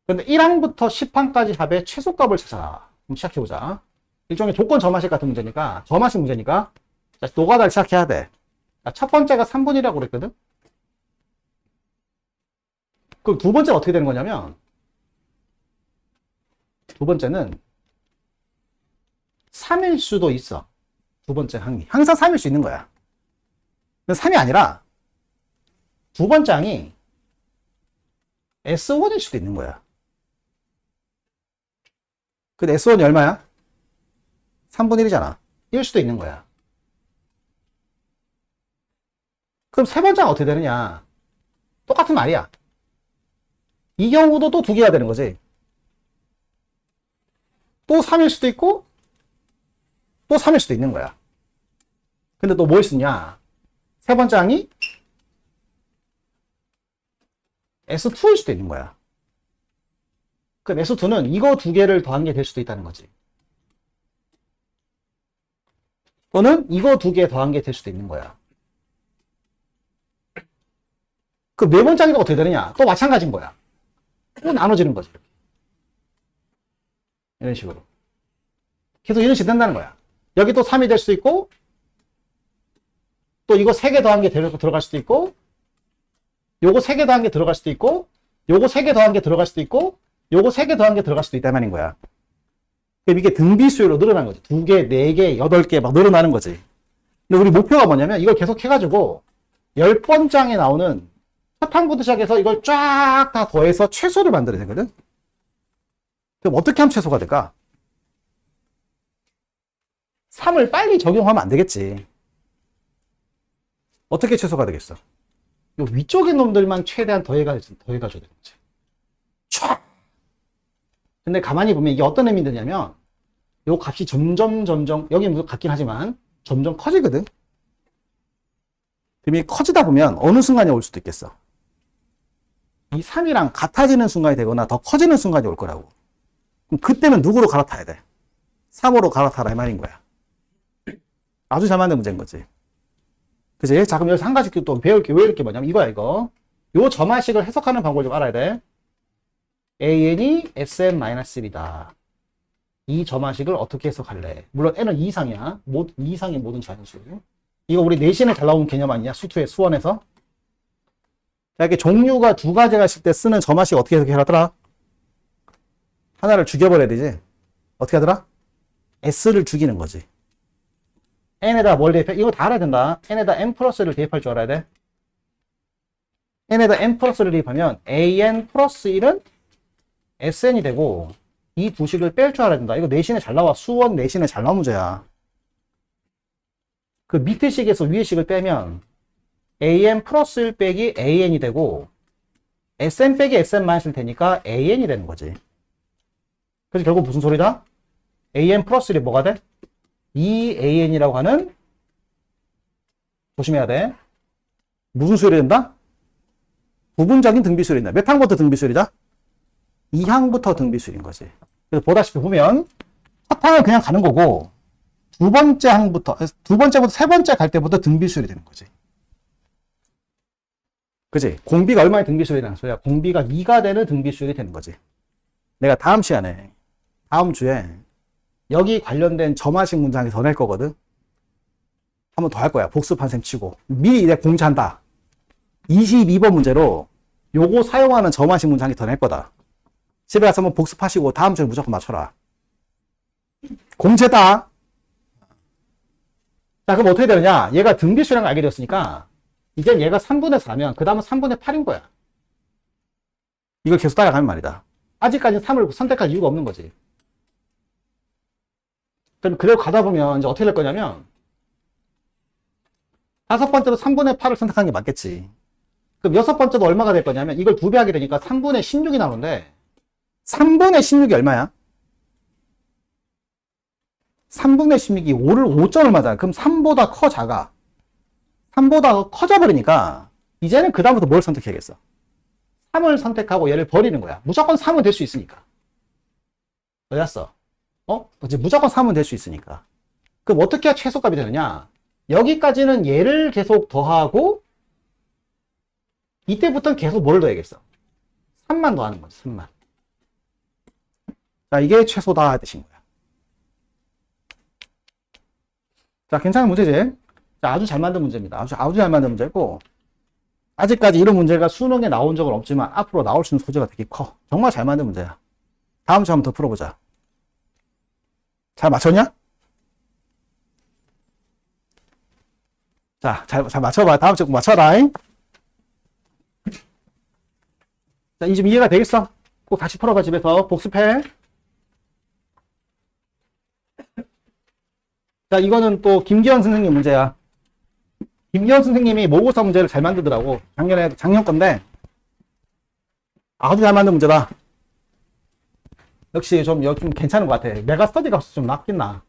그런데 1항부터 10항까지 합의 최소값을 찾아라. 그럼 시작해보자. 일종의 조건 점화식 같은 문제니까, 점화식 문제니까, 자, 노가다를 시작해야 돼. 자, 첫 번째가 3분의 1이라고 그랬거든? 그럼 두 번째는 어떻게 되는 거냐면, 두 번째는 3일 수도 있어. 두 번째 항이. 항상 3일 수 있는 거야. 근데 3이 아니라, 두 번째 항이 S1일 수도 있는 거야. 근데 S1이 얼마야? 3분의 1이잖아. 1일 수도 있는 거야. 그럼 세 번째는 어떻게 되느냐? 똑같은 말이야. 이 경우도 또 두 개가 되는 거지. 또 3일 수도 있고, 또 3일 수도 있는 거야. 근데 또 뭘 쓰냐? 세 번째 항이 S2일 수도 있는 거야. 그럼 S2는 이거 두 개를 더한 게 될 수도 있다는 거지. 또는 이거 두 개 더한 게 될 수도 있는 거야. 그 네 번째 항이 어떻게 되느냐? 또 마찬가지인 거야. 또 나눠지는 거지. 이런 식으로. 계속 이런 식으로 된다는 거야. 여기 또 3이 될 수도 있고, 또 이거 3개 더한 게 들어갈 수도 있고, 요거 3개 더한 게 들어갈 수도 있고, 요거 3개 더한 게 들어갈 수도 있고, 요거 3개 더한 게 들어갈 수도 있단 말인 거야. 그럼 이게 등비수열로 늘어나는 거지. 2개, 4개, 8개 막 늘어나는 거지. 근데 우리 목표가 뭐냐면 이걸 계속 해가지고 10번장에 나오는 첫 항부터 시작해서 이걸 쫙 다 더해서 최소를 만들어야 되거든. 그럼 어떻게 하면 최소가 될까? 3을 빨리 적용하면 안 되겠지. 어떻게 최소가 되겠어? 요 위쪽의 놈들만 최대한 더해가줘야 되는 거지. 촤! 근데 가만히 보면 이게 어떤 의미가 되냐면 요 값이 점점 여기 무슨 같긴 하지만 점점 커지거든. 그럼 이 커지다 보면 어느 순간에 올 수도 있겠어. 이 3이랑 같아지는 순간이 되거나 더 커지는 순간이 올 거라고. 그럼 그때는 누구로 갈아타야 돼? 3으로 갈아타라 이 말인 거야. 아주 잘 만든 문제인 거지. 그치? 자, 그럼 여기서 한 가지 또 배울 게 왜 이렇게 뭐냐면 이거야, 이거. 요 점화식을 해석하는 방법을 좀 알아야 돼. AN이 SM-1이다. 이 점화식을 어떻게 해석할래? 물론 N은 2 이상이야. 2 이상의 모든 자연수. 이거 우리 내신에 잘 나오는 개념 아니냐? 수원에서. 자, 이렇게 종류가 두 가지가 있을 때 쓰는 점화식 어떻게 해석하더라? 하나를 죽여버려야 되지. 어떻게 하더라? S를 죽이는 거지. N에다 뭘 대입해? 이거 다 알아야 된다. N에다 N 플러스를 대입할 줄 알아야 돼. N에다 N 플러스를 대입하면 AN 플러스 1은 SN이 되고 이 두 식을 뺄 줄 알아야 된다. 이거 내신에 잘 나와. 수원 내신에 잘 나온 문제야. 그 밑에 식에서 위에 식을 빼면 AN 플러스 1 빼기 AN이 되고 SN 빼기 SN 마이너스를 되니까 AN이 되는 거지. 그래서 결국 무슨 소리다? AN 플러스 1이 뭐가 돼? 2AN이라고 하는, 조심해야 돼. 무슨 수열이 된다? 부분적인 등비수열이 된다. 몇 항부터 등비수열이다? 2항부터 등비수열인 거지. 그래서 보다시피 보면 첫 항은 그냥 가는 거고 두 번째부터 세 번째 갈 때부터 등비수열이 되는 거지. 그지? 공비가 얼마의 등비수열이 되는 소리야? 공비가 2가 되는 등비수열이 되는 거지. 내가 다음 시간에, 다음 주에 여기 관련된 점화식 문장이 더 낼 거거든. 한 번 더 할 거야. 복습한 셈 치고. 미리 내가 공지한다. 22번 문제로 요거 사용하는 점화식 문장이 더 낼 거다. 집에 가서 한번 복습하시고 다음 주에 무조건 맞춰라. 공제다. 자, 그럼 어떻게 되느냐? 얘가 등비수라는 걸 알게 되었으니까 이젠 얘가 3분의 4면 그 다음은 3분의 8인 거야. 이걸 계속 따라가는 말이다. 아직까지는 3을 선택할 이유가 없는 거지. 그럼 그대로 가다 보면 이제 어떻게 될 거냐면 다섯 번째로 3분의 8을 선택하는 게 맞겠지. 그럼 여섯 번째도 얼마가 될 거냐면 이걸 2배 하게 되니까 3분의 16이 나오는데 3분의 16이 얼마야? 3분의 16이 5점을 맞아. 그럼 3보다 커, 작아? 3보다 커져 버리니까 이제는 그 다음부터 뭘 선택해야겠어? 3을 선택하고 얘를 버리는 거야. 무조건 3은 될 수 있으니까. 알았어? 이제 무조건 3은 될 수 있으니까. 그럼 어떻게 해야 최소값이 되느냐? 여기까지는 얘를 계속 더하고 이때부터는 계속 뭘 더해야겠어? 3만 더하는 거지. 3만. 자, 이게 최소다 뜻인 거야. 자, 괜찮은 문제지? 자, 아주 잘 만든 문제입니다. 아주 잘 만든 문제고, 아직까지 이런 문제가 수능에 나온 적은 없지만 앞으로 나올 수 있는 소재가 되게 커. 정말 잘 만든 문제야. 다음 주에 한번 더 풀어보자. 잘 맞췄냐? 자, 잘 맞춰봐. 다음 주에 꼭 맞춰라. 자, 이 좀 이해가 되겠어? 꼭 다시 풀어봐. 집에서 복습해. 자, 이거는 또 김기현 선생님 문제야. 김기현 선생님이 모의고사 문제를 잘 만들더라고. 작년 건데 아주 잘 만든 문제다. 역시 좀 괜찮은 것 같아. 메가 스터디가 좀 낫긴 나.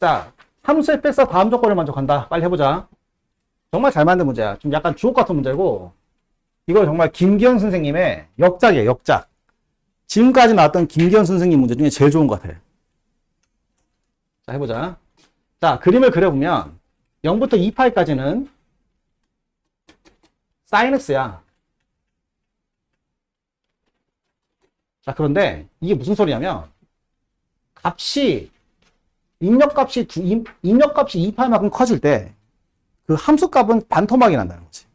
자, 함수에 뺏어 다음 조건을 만족한다. 빨리 해보자. 정말 잘 만든 문제야. 좀 약간 주옥 같은 문제고, 이거 정말 김기현 선생님의 역작이에요. 역작. 지금까지 나왔던 김기현 선생님 문제 중에 제일 좋은 것 같아. 자, 해보자. 자, 그림을 그려보면 0부터 2파이까지는 사이너스야. 자, 그런데 이게 무슨 소리냐면 입력값이 2파이만큼 커질 때 그 함수값은 반토막이 난다는 거지.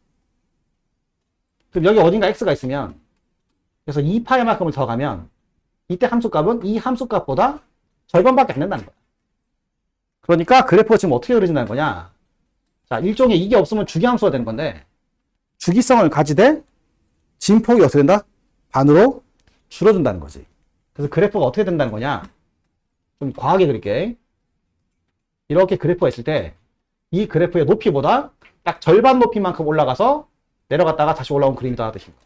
그럼 여기 어딘가 x가 있으면, 그래서 2파이만큼을 더가면 이때 함수값은 이 함수값보다 절반밖에 안 된다는 거야. 그러니까 그래프가 지금 어떻게 그려진다는 거냐? 자, 일종의 이게 없으면 주기함수가 되는 건데, 주기성을 가지되 진폭이 어떻게 된다? 반으로 줄어든다는 거지. 그래서 그래프가 어떻게 된다는 거냐? 좀 과하게 그릴게. 이렇게 그래프가 있을 때 이 그래프의 높이보다 딱 절반 높이만큼 올라가서 내려갔다가 다시 올라온 그림이다 뜻인 거야.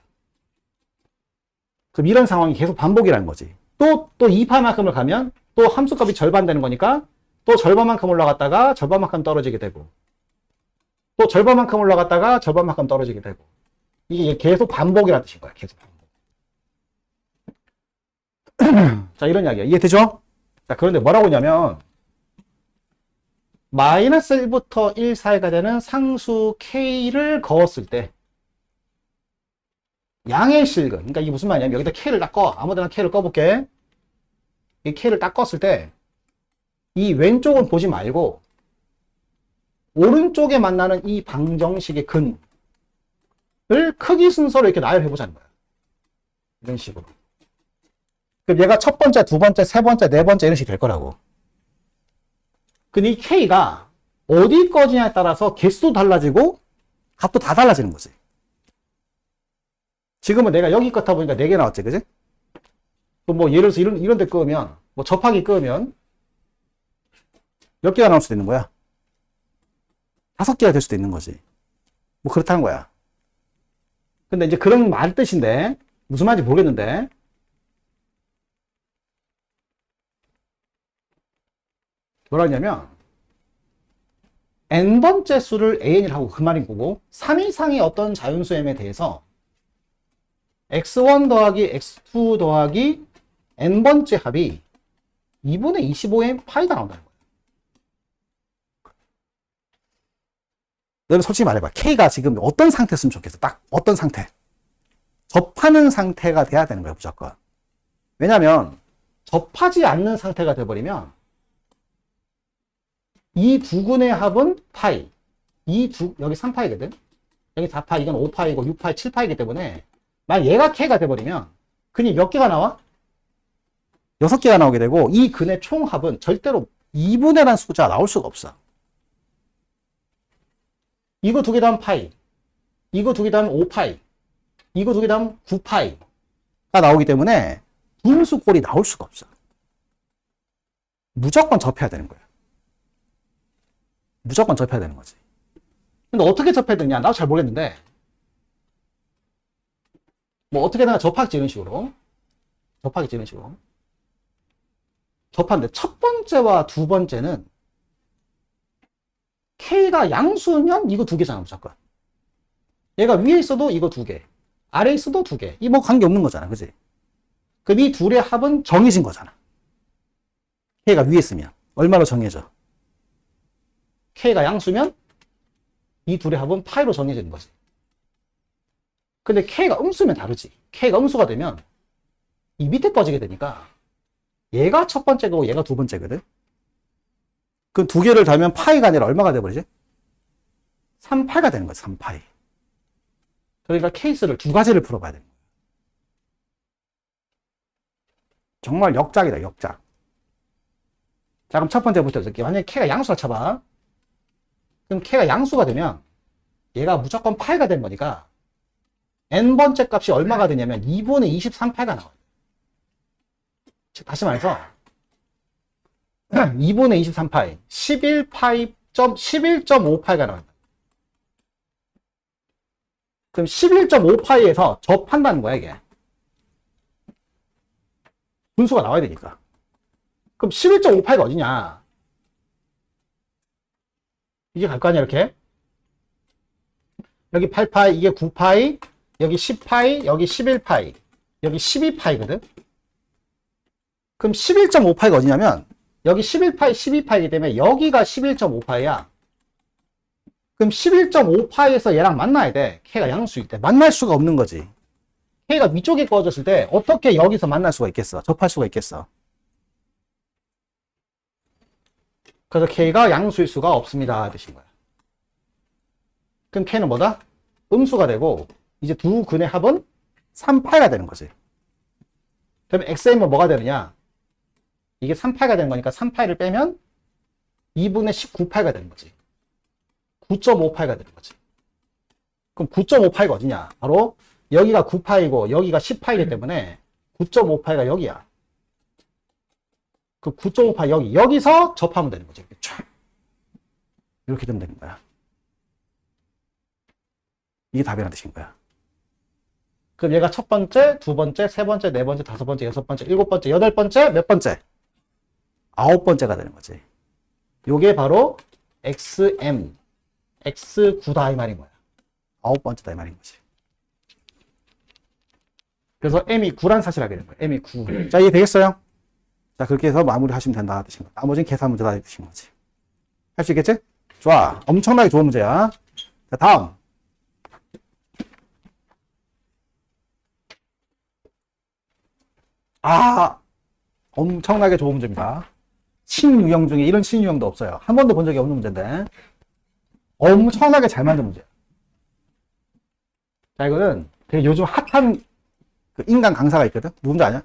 그럼 이런 상황이 계속 반복이라는 거지. 또 2파만큼을 가면 또 함수값이 절반 되는 거니까 또 절반만큼 올라갔다가 절반만큼 떨어지게 되고, 또 절반만큼 올라갔다가 절반만큼 떨어지게 되고, 이게 계속 반복이라는 뜻인 거야. 계속 반복. 자, 이런 이야기야. 이해되죠? 자, 그런데 뭐라고 했냐면 마이너스 1부터 1 사이가 되는 상수 K를 그었을 때 양의 실근, 그러니까 이게 무슨 말이냐면 여기다 K를 딱 꺼. 아무데나 K를 꺼볼게. 이 K를 딱 껐을 때 이 왼쪽은 보지 말고 오른쪽에 만나는 이 방정식의 근을 크기 순서로 이렇게 나열해 보자는 거야. 이런 식으로. 그럼 얘가 첫 번째, 두 번째, 세 번째, 네 번째 이런 식이 될 거라고. 근데 이 K가 어디 꺼지냐에 따라서 개수도 달라지고 값도 다 달라지는 거지. 지금은 내가 여기 껐다 보니까 4개 나왔지, 그지? 그럼 뭐 예를 들어서 이런 데 끄면, 뭐 접하기 끄면 몇 개가 나올 수도 있는 거야? 5개가 될 수도 있는 거지. 뭐 그렇다는 거야. 근데 이제 그런 말 뜻인데, 무슨 말인지 모르겠는데, 뭐라 하냐면, n번째 수를 an이라고 그 말인 거고, 3 이상의 어떤 자연수 m에 대해서 x1 더하기 x2 더하기 n번째 합이 2분의 25m 파이가 나온다는 거야. 너는 솔직히 말해봐. K가 지금 어떤 상태였으면 좋겠어? 딱 어떤 상태? 접하는 상태가 돼야 되는 거야, 무조건. 왜냐면 접하지 않는 상태가 돼버리면 이 두 근의 합은 파이. 여기 3파이거든? 여기 4파이, 이건 5파이고 6파이, 7파이기 때문에 만약 얘가 K가 돼버리면 근이 몇 개가 나와? 6개가 나오게 되고 이 근의 총합은 절대로 2분의라는 숫자가 나올 수가 없어. 이거 두 개 더하면 파이, 이거 두 개 더하면 5파이, 이거 두 개 더하면 9파이가 나오기 때문에 분수꼴이 나올 수가 없어. 무조건 접해야 되는 거야. 무조건 접해야 되는 거지. 근데 어떻게 접해야 되냐? 나도 잘 모르겠는데 뭐 어떻게든 접하겠지 이런 식으로. 접하겠지 이런 식으로. 접하는데 첫 번째와 두 번째는 K가 양수면 이거 두 개잖아 무조건. 얘가 위에 있어도 이거 두 개, 아래에 있어도 두 개. 이 뭐 관계 없는 거잖아, 그지? 그럼 이 둘의 합은 정해진 거잖아. K가 위에 있으면 얼마로 정해져? K가 양수면 이 둘의 합은 파이로 정해지는 거지. 근데 K가 음수면 다르지. K가 음수가 되면 이 밑에 꺼지게 되니까 얘가 첫 번째고 얘가 두 번째거든. 그럼 두 개를 달면 파이가 아니라 얼마가 돼버리지? 3파이가 되는 거지, 3파이. 그러니까 케이스를 두 가지를 풀어봐야 되는 거야. 정말 역작이다, 역작. 자, 그럼 첫 번째부터 이렇게 만약에 K가 양수라 쳐봐. 그럼 K가 양수가 되면 얘가 무조건 파이가 된 거니까 n번째 값이 얼마가 되냐면 2분의 23파이가 나와요. 즉 다시 말해서 2분의 23파이 11.5파이가 나온다. 그럼 11.5파이에서 접한다는 거야 이게. 분수가 나와야 되니까. 그럼 11.5파이가 어디냐? 이게 갈 거 아니야 이렇게. 여기 8파이, 이게 9파이, 여기 10파이, 여기 11파이, 여기 12파이거든. 그럼 11.5파이가 어디냐면 여기 11파이, 12파이이기 때문에 여기가 11.5파이야. 그럼 11.5파이에서 얘랑 만나야 돼. K가 양수일 때. 만날 수가 없는 거지. K가 위쪽에 꺼졌을 때 어떻게 여기서 만날 수가 있겠어? 접할 수가 있겠어? 그래서 K가 양수일 수가 없습니다. 뜻인 거야. 그럼 K는 뭐다? 음수가 되고 이제 두 근의 합은 3파이가 되는 거지. 그러면 XM은 뭐가 되느냐? 이게 3파이가 되는 거니까 3파이를 빼면 2분의 19파이가 되는 거지. 9.5파이가 되는 거지. 그럼 9.5파이가 어디냐? 바로 여기가 9파이고 여기가 10파이기 때문에 9.5파이가 여기야. 그 9.5파이 여기서 접하면 되는 거지. 이렇게 되면 되는 거야. 이게 답이라는 뜻인 거야. 그럼 얘가 첫 번째, 두 번째, 세 번째, 네 번째, 다섯 번째, 여섯 번째, 일곱 번째, 여덟 번째, 몇 번째? 9번째가 되는 거지. 요게 바로 XM, X9다 이 말인 거야. 9번째다 이 말인 거지. 그래서 M이 9란 사실을 알게 된 거야. M이 9. 자, 이해 되겠어요? 자, 그렇게 해서 마무리 하시면 된다 뜻인 거야. 나머지는 계산 문제다 뜻인 거지. 할 수 있겠지? 좋아. 엄청나게 좋은 문제야. 자, 다음. 엄청나게 좋은 문제입니다. 신유형 중에 이런 신유형도 없어요. 한 번도 본 적이 없는 문제인데 엄청나게 잘 만든 문제야. 자, 이거는 되게 요즘 핫한 그 인간 강사가 있거든. 누군지 아냐?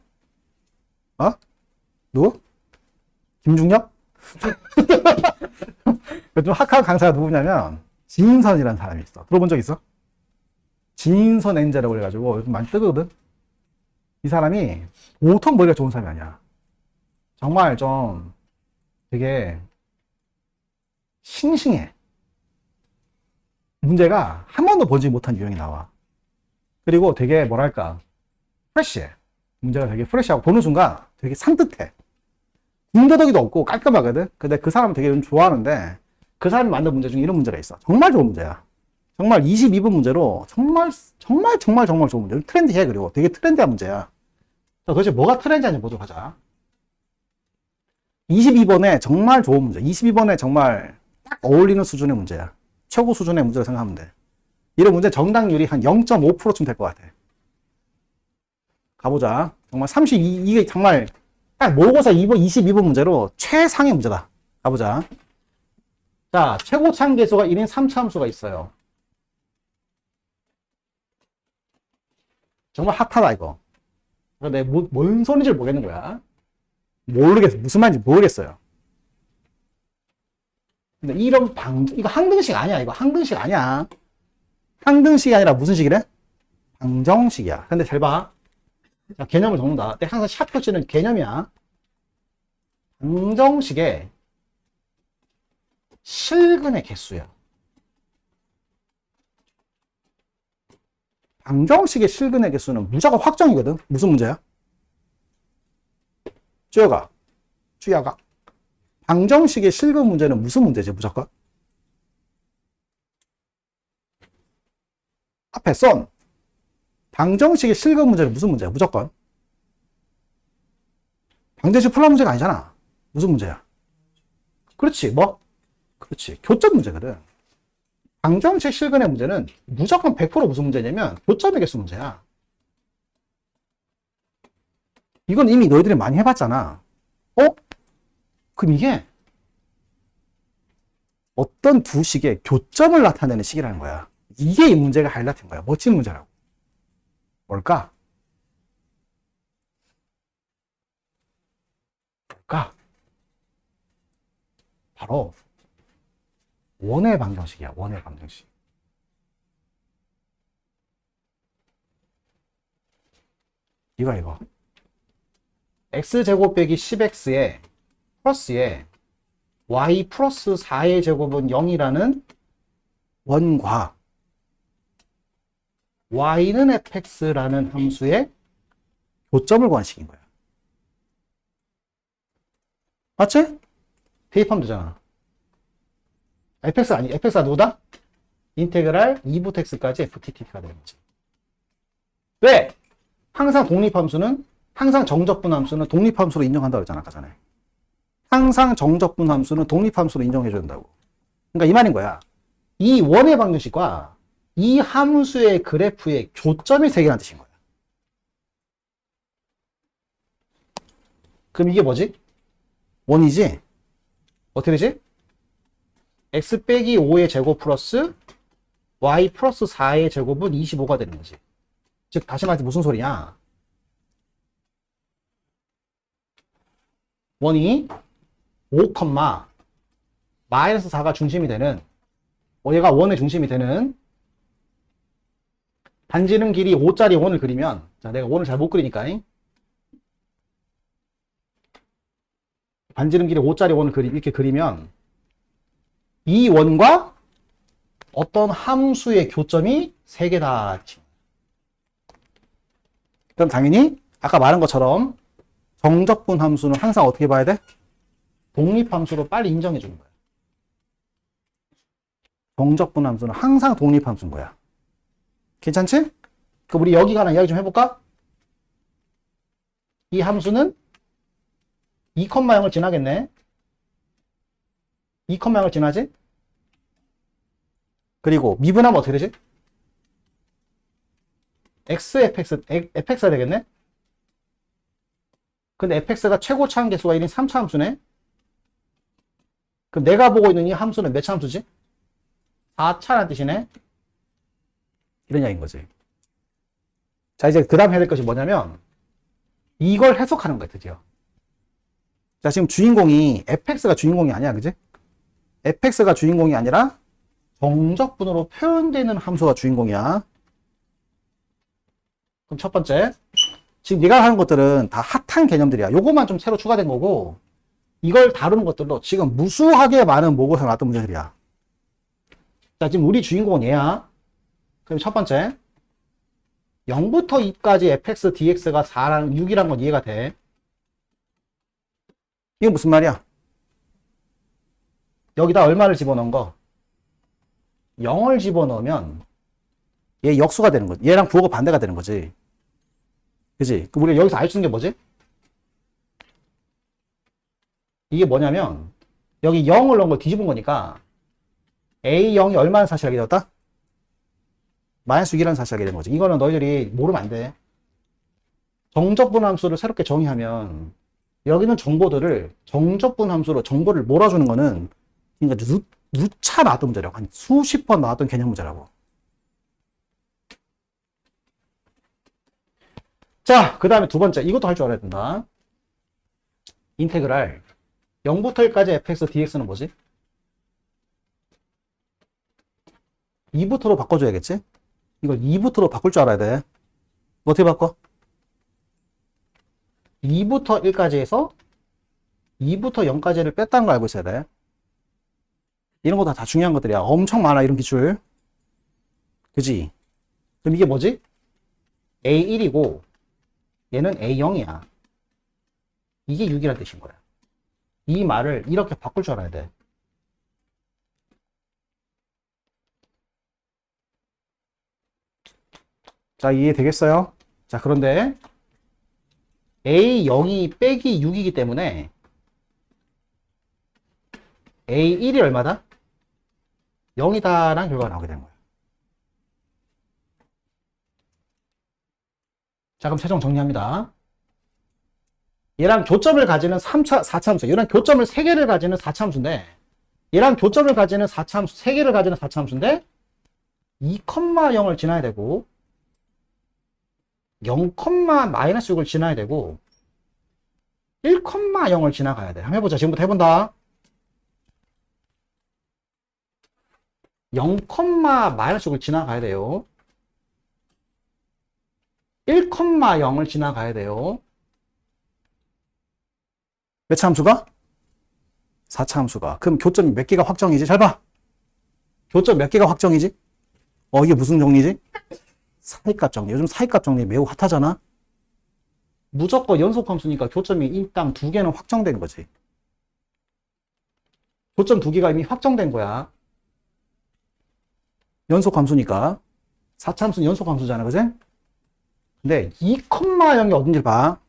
어? 누구? 김중엽? 좀 학학 강사가 누구냐면 진선이라는 사람이 있어. 들어본 적 있어? 진선 엔자라고 그래가지고 요즘 많이 뜨거든. 이 사람이 보통 머리가 좋은 사람이 아니야. 정말 좀 되게 싱싱해. 문제가 한 번도 보지 못한 유형이 나와. 그리고 되게 뭐랄까 프레쉬해. 문제가 되게 프레쉬하고 보는 순간 되게 산뜻해. 군더더기도 없고 깔끔하거든. 근데 그 사람은 되게 좀 좋아하는데 그 사람이 만든 문제 중에 이런 문제가 있어. 정말 좋은 문제야. 정말 22분 문제로 정말 좋은 문제. 트렌디해. 그리고 되게 트렌디한 문제야. 자, 도대체 뭐가 트렌디한지 보도록 하자. 22번에 정말 좋은 문제. 22번에 정말 딱 어울리는 수준의 문제야. 최고 수준의 문제라고 생각하면 돼. 이런 문제 정답률이 한 0.5%쯤 될 것 같아. 가보자. 정말 이게 정말 딱 모의고사 22번 문제로 최상의 문제다. 가보자. 자, 최고 차함계수가 1인 3차함수가 있어요. 정말 핫하다, 이거. 내가 뭔 소리인지 모르겠는 거야. 모르겠어. 무슨 말인지 모르겠어요. 근데 이런 이거 항등식 아니야. 이거 항등식 아니야. 항등식이 아니라 무슨 식이래? 방정식이야. 근데 잘 봐. 자, 개념을 적는다. 근데 항상 샵 표시는 개념이야. 방정식의 실근의 개수야. 방정식의 실근의 개수는 무조건 확정이거든. 무슨 문제야? 주여가. 방정식의 실근 문제는 무슨 문제지, 무조건? 앞에 선. 방정식의 실근 문제는 무슨 문제야, 무조건? 방정식 풀라 문제가 아니잖아. 무슨 문제야? 그렇지, 뭐? 그렇지, 교점 문제거든. 방정식 실근의 문제는 무조건 100% 무슨 문제냐면 교점의 개수 문제야. 이건 이미 너희들이 많이 해봤잖아. 그럼 이게 어떤 두 식의 교점을 나타내는 식이라는 거야. 이게 이 문제가 하이라이트인 거야. 멋진 문제라고. 뭘까? 바로 원의 방정식이야. 원의 방정식. 이거 x제곱 빼기 10x에 플러스에 y 플러스 4의 제곱은 0이라는 원과 y는 fx라는 함수의 교점을 구한 식인 거야. 맞지? 대입하면 되잖아. fx가 누구다? 인테그랄 2부터 x까지 ftt가 되는 거지. 왜? 항상 정적분 함수는 독립함수로 인정한다고 했잖아, 아까 전에. 항상 정적분 함수는 독립함수로 인정해줘야 된다고. 그러니까 이 말인 거야. 이 원의 방정식과 이 함수의 그래프의 교점이 세 개라는 뜻인 거야. 그럼 이게 뭐지? 원이지? 어떻게 되지? x 빼기 5의 제곱 플러스 y 플러스 4의 제곱은 25가 되는 거지. 즉 다시 말해서 무슨 소리냐? 원이 5, 마이너스 4가 중심이 되는, 얘가 원의 중심이 되는 반지름 길이 5짜리 원을 그리면, 자, 내가 원을 잘 못 그리니까, 반지름 길이 5짜리 원을 이렇게 그리면 이 원과 어떤 함수의 교점이 3개다. 그럼 당연히 아까 말한 것처럼 정적분 함수는 항상 어떻게 봐야 돼? 독립함수로 빨리 인정해 주는 거야. 정적분 함수는 항상 독립함수인 거야. 괜찮지? 그럼 우리 여기 관한 이야기 좀 해볼까? 이 함수는 2,0을 지나겠네. 2,0을 지나지? 그리고 미분하면 어떻게 되지? fx가 되겠네? 근데 fx가 최고 차함 개수가 1인 3차 함수네? 그럼 내가 보고 있는 이 함수는 몇 차 함수지? 4차라는 뜻이네? 이런 이야기인 거지. 자, 이제 그 다음 해야 될 것이 뭐냐면 이걸 해석하는 거야, 드디어. 자, 지금 주인공이 fx가 주인공이 아니야, 그지? fx가 주인공이 아니라 정적분으로 표현되는 함수가 주인공이야. 그럼 첫 번째, 지금 네가 하는 것들은 다 핫한 개념들이야. 요것만 좀 새로 추가된 거고, 이걸 다루는 것들도 지금 무수하게 많은 모국에서 나왔던 문제들이야. 자, 지금 우리 주인공은 얘야. 그럼 첫 번째, 0부터 2까지 fx, dx가 4랑 6이란 건 이해가 돼. 이게 무슨 말이야? 여기다 얼마를 집어넣은 거? 0을 집어넣으면 얘 역수가 되는 거지. 얘랑 부호가 반대가 되는 거지. 그지? 그럼 우리가 여기서 알 수 있는 게 뭐지? 이게 뭐냐면 여기 0을 넣은 걸 뒤집은 거니까 A0이 얼마나 사실하게 되었다? 마이너스 6이라는 사실하게 되는 거지. 이거는 너희들이 모르면 안 돼. 정적분 함수를 새롭게 정의하면 여기는 정보들을 정적분 함수로 정보를 몰아주는 거는 그러니까 누차 나왔던 문제라고. 한 수십 번 나왔던 개념 문제라고. 자, 그 다음에 두 번째. 이것도 할 줄 알아야 된다. 인테그랄 0부터 1까지 fx, dx는 뭐지? 2부터로 바꿔줘야겠지? 이걸 2부터로 바꿀 줄 알아야 돼. 어떻게 바꿔? 2부터 1까지 해서 2부터 0까지를 뺐다는 걸 알고 있어야 돼. 이런 거 다 중요한 것들이야. 엄청 많아, 이런 기출. 그지? 그럼 이게 뭐지? A1이고 얘는 A0이야. 이게 6이라는 뜻인 거야. 이 말을 이렇게 바꿀 줄 알아야 돼. 자, 이해되겠어요? 자, 그런데 A0이 빼기 6이기 때문에 A1이 얼마다? 0이다 라는 결과가 나오게 되는 거야. 자, 그럼 최종 정리합니다. 얘랑 교점을 가지는 4차 함수, 얘랑 교점을 3개를 가지는 4차 함수인데 얘랑 교점을 가지는 4차 함수, 3개를 가지는 4차 함수인데 2,0을 지나야 되고 0, 마이너스 6을 지나야 되고 1,0을 지나가야 돼. 한번 해보자. 지금부터 해본다. 0, 마이너스 6을 지나가야 돼요. 1,0을 지나가야 돼요. 몇 차 함수가? 4차 함수가. 그럼 교점이 몇 개가 확정이지? 잘 봐. 교점 몇 개가 확정이지? 이게 무슨 정리지? 사이값 정리. 요즘 사이값 정리 매우 핫하잖아? 무조건 연속 함수니까 교점이 일당 2개는 확정된 거지. 교점 2개가 이미 확정된 거야. 연속 함수니까. 4차 함수는 연속 함수잖아, 그지? 근데 2,0이 어딘지 봐.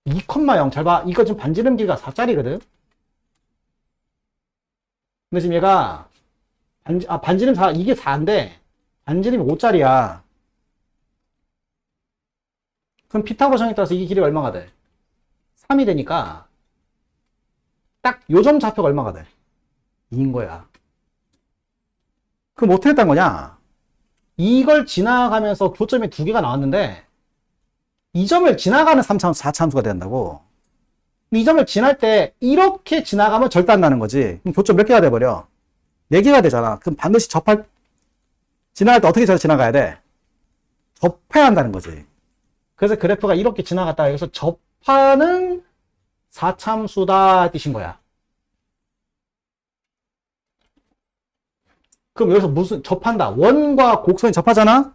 2,0 잘 봐. 이거 지금 반지름 길이가 4짜리거든. 근데 지금 얘가 반지름 4, 이게 4인데 반지름이 5짜리야. 그럼 피타고라스 정에 따라서 이게 길이가 얼마가 돼? 3이 되니까 딱 요점 좌표가 얼마가 돼? 2인 거야. 그럼 어떻게 했단 거냐? 이걸 지나가면서 교점이 2개가 나왔는데 이 점을 지나가는 3차 함수, 4차 함수가 된다고. 이 점을 지날 때 이렇게 지나가면 절대 안 나는 거지. 그럼 교점 몇 개가 돼버려? 4개가 되잖아. 그럼 반드시 지나갈 때 어떻게 지나가야 돼? 접해야 한다는 거지. 그래서 그래프가 이렇게 지나갔다. 여기서 접하는 4차 함수다 뜻인 거야. 그럼 여기서 무슨 접한다. 원과 곡선이 접하잖아?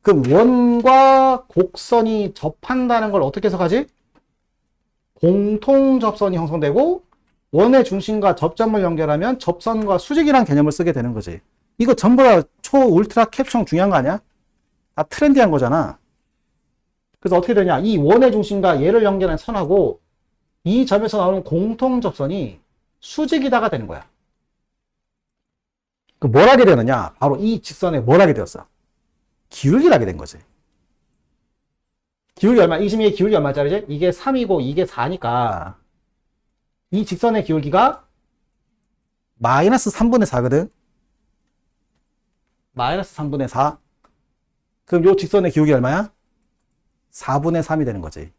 그럼 원과 곡선이 접한다는 걸 어떻게 해석하지? 공통접선이 형성되고 원의 중심과 접점을 연결하면 접선과 수직이라는 개념을 쓰게 되는 거지. 이거 전부 다 울트라 캡션 중요한 거 아니야? 다 트렌디한 거잖아. 그래서 어떻게 되냐? 이 원의 중심과 얘를 연결한 선하고 이 점에서 나오는 공통접선이 수직이다가 되는 거야. 그 뭘 하게 되느냐? 바로 이 직선에 뭘 하게 되었어? 기울기를 하게 된 거지. 기울기 얼마? 이 지금 기울기 얼마짜리지? 이게 3이고 이게 4니까 이 직선의 기울기가 마이너스 3분의 4거든. 마이너스 3분의 4. 그럼 요 직선의 기울기 얼마야? 4분의 3이 되는 거지.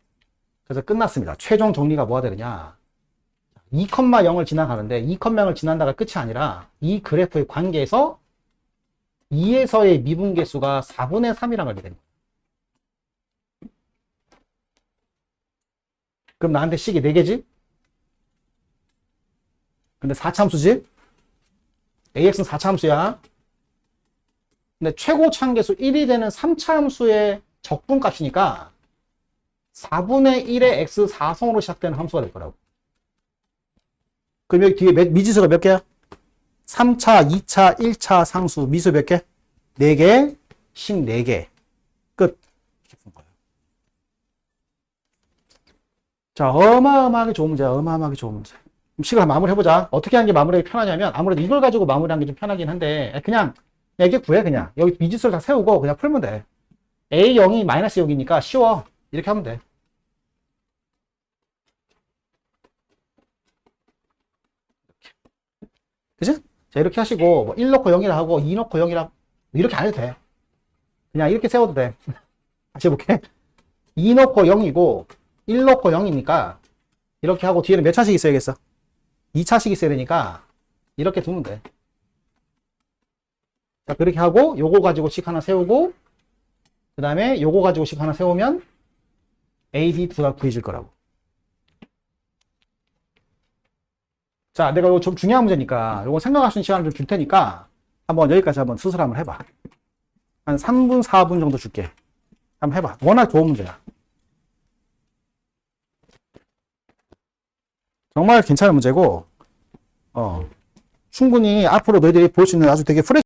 그래서 끝났습니다. 최종 정리가 뭐가 되느냐. 2,0을 지나가는데 2,0을 지난다가 끝이 아니라 이 그래프의 관계에서 2에서의 미분계수가 4분의 3이란 걸 되는 거예요. 그럼 나한테 식이 4개지? 근데 4차함수지? AX는 4차함수야. 근데 최고 차함계수 1이 되는 3차함수의 적분값이니까 4분의 1의 x 4성으로 시작되는 함수가 될 거라고. 그럼 여기 뒤에 미지수가 몇 개야? 3차, 2차, 1차 상수 미수 몇 개? 4개, 식 4개. 끝. 이렇게 푼 거예요. 자, 어마어마하게 좋은 문제야. 어마어마하게 좋은 문제. 식을 한번 마무리해보자. 어떻게 하는 게 마무리하기 편하냐면 아무래도 이걸 가지고 마무리하는 게 좀 편하긴 한데 그냥 이게 구해. 그냥 여기 미지수를 다 세우고 그냥 풀면 돼. A0이 마이너스 0이니까 쉬워. 이렇게 하면 돼. 그치? 자, 이렇게 하시고, 뭐 1 넣고 0이라 하고, 2 넣고 0이라, 이렇게 안 해도 돼. 그냥 이렇게 세워도 돼. 다시 해볼게. 2 넣고 0이고, 1 넣고 0이니까, 이렇게 하고, 뒤에는 몇 차씩 있어야겠어? 2차씩 있어야 되니까, 이렇게 두면 돼. 자, 그렇게 하고, 요거 가지고 식 하나 세우고, 그 다음에 요거 가지고 식 하나 세우면, A, B 두 다 구해질 거라고. 자, 내가 이거 좀 중요한 문제니까, 요거 생각할 수 있는 시간을 좀 줄 테니까, 한번 여기까지 한번 수술 한번 해봐. 한 3분, 4분 정도 줄게. 한번 해봐. 워낙 좋은 문제야. 정말 괜찮은 문제고, 충분히 앞으로 너희들이 볼 수 있는 아주 되게 프레시